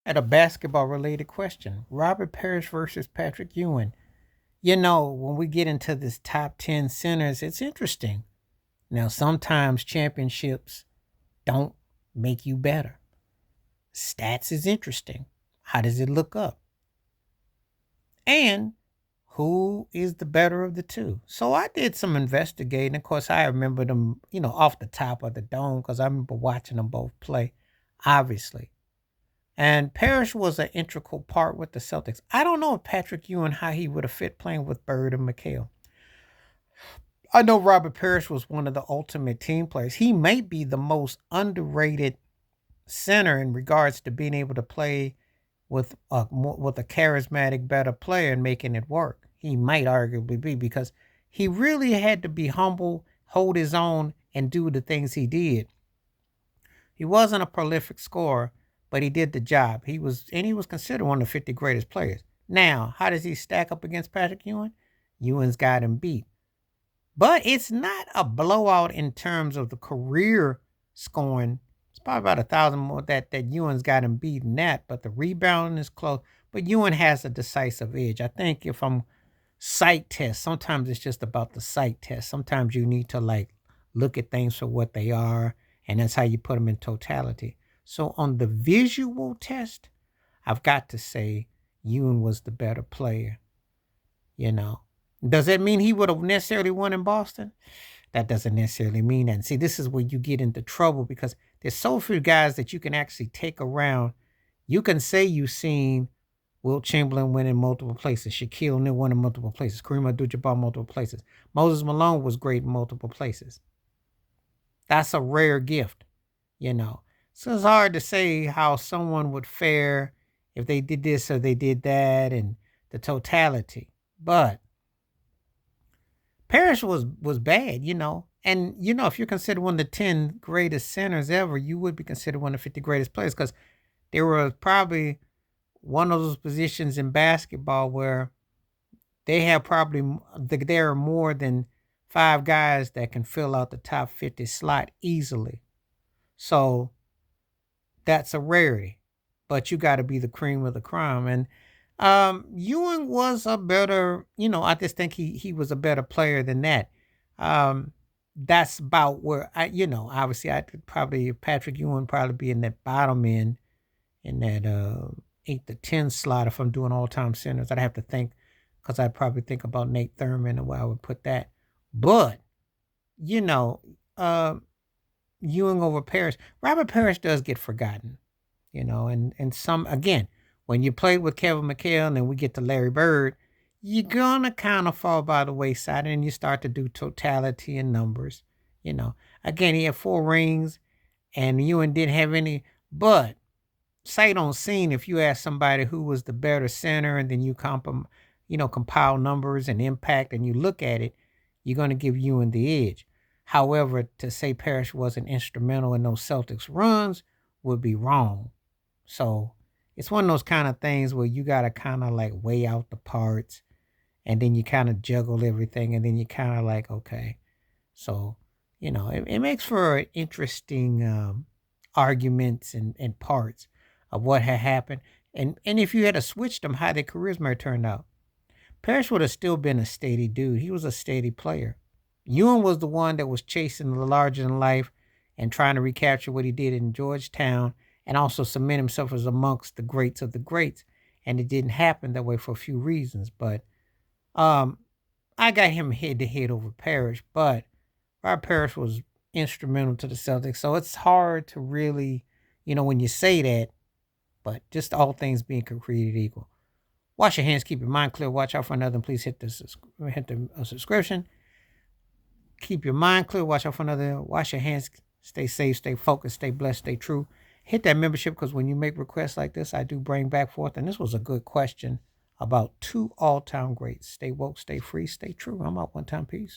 At a basketball related question. Robert Parrish versus Patrick Ewing. When we get into this top 10 centers, it's interesting. Now, sometimes championships don't make you better. Stats is interesting. How does it look up? And who is the better of the two? So I did some investigating. Of course, I remember them, off the top of the dome because I remember watching them both play, obviously. And Parrish was an integral part with the Celtics. I don't know if Patrick Ewing, how he would have fit playing with Bird and McHale. I know Robert Parrish was one of the ultimate team players. He may be the most underrated center in regards to being able to play with a charismatic, better player and making it work. He might arguably be because he really had to be humble, hold his own, and do the things he did. He wasn't a prolific scorer, but he did the job. He was considered one of the 50 greatest players. Now, how does he stack up against Patrick Ewing? Ewing's got him beat. But it's not a blowout in terms of the career scoring. It's probably about 1,000 more that Ewing's got him beaten that, but the rebounding is close. But Ewing has a decisive edge. I think if I'm sight test, sometimes it's just about the sight test. Sometimes you need to look at things for what they are, and that's how you put them in totality. So on the visual test, I've got to say Ewing was the better player. You know, does that mean he would have necessarily won in Boston? That doesn't necessarily mean that. And see, this is where you get into trouble because there's so few guys that you can actually take around. You can say you've seen Wilt Chamberlain win in multiple places, Shaquille O'Neal won in multiple places, Kareem Abdul-Jabbar multiple places. Moses Malone was great in multiple places. That's a rare gift, you know. So it's hard to say how someone would fare if they did this or they did that and the totality. But Parrish was bad, And if you're considered one of the 10 greatest centers ever, you would be considered one of the 50 greatest players because there were probably one of those positions in basketball where they have probably there are more than 5 guys that can fill out the top 50 slot easily. So that's a rarity. But you got to be the cream of the crime. And Ewing was a better, I just think he was a better player than that. That's about where obviously I could probably Patrick Ewing probably be in that bottom end in that 8 to 10 slot if I'm doing all time centers. I'd have to think because I'd probably think about Nate Thurman and where I would put that. But you know, uh, Ewing over Parrish. Robert Parrish does get forgotten, and some again when you play with Kevin McHale and we get to Larry Bird, you're gonna kind of fall by the wayside and you start to do totality and numbers. Again, he had 4 rings and Ewing didn't have any, but sight on scene, if you ask somebody who was the better center and then you compile numbers and impact and you look at it, you're going to give Ewing the edge. However, to say Parrish wasn't instrumental in those Celtics runs would be wrong. So it's one of those kind of things where you got to kind of weigh out the parts and then you kind of juggle everything and then you kind of okay. So, it makes for interesting arguments and parts of what had happened. And if you had to switch them, how their careers might have turned out. Parrish would have still been a steady dude. He was a steady player. Ewing was the one that was chasing the larger than life and trying to recapture what he did in Georgetown and also cement himself as amongst the greats of the greats. And it didn't happen that way for a few reasons. But I got him head to head over Parrish, but Rob Parrish was instrumental to the Celtics. So it's hard to really, when you say that, but just all things being created equal. Wash your hands, keep your mind clear, watch out for another, and please hit the subscription. Keep your mind clear, watch out for another, wash your hands, stay safe, stay focused, stay blessed, stay true. Hit that membership because when you make requests like this, I do bring back forth. And this was a good question about 2 all-time greats. Stay woke, stay free, stay true. I'm out one time. Peace.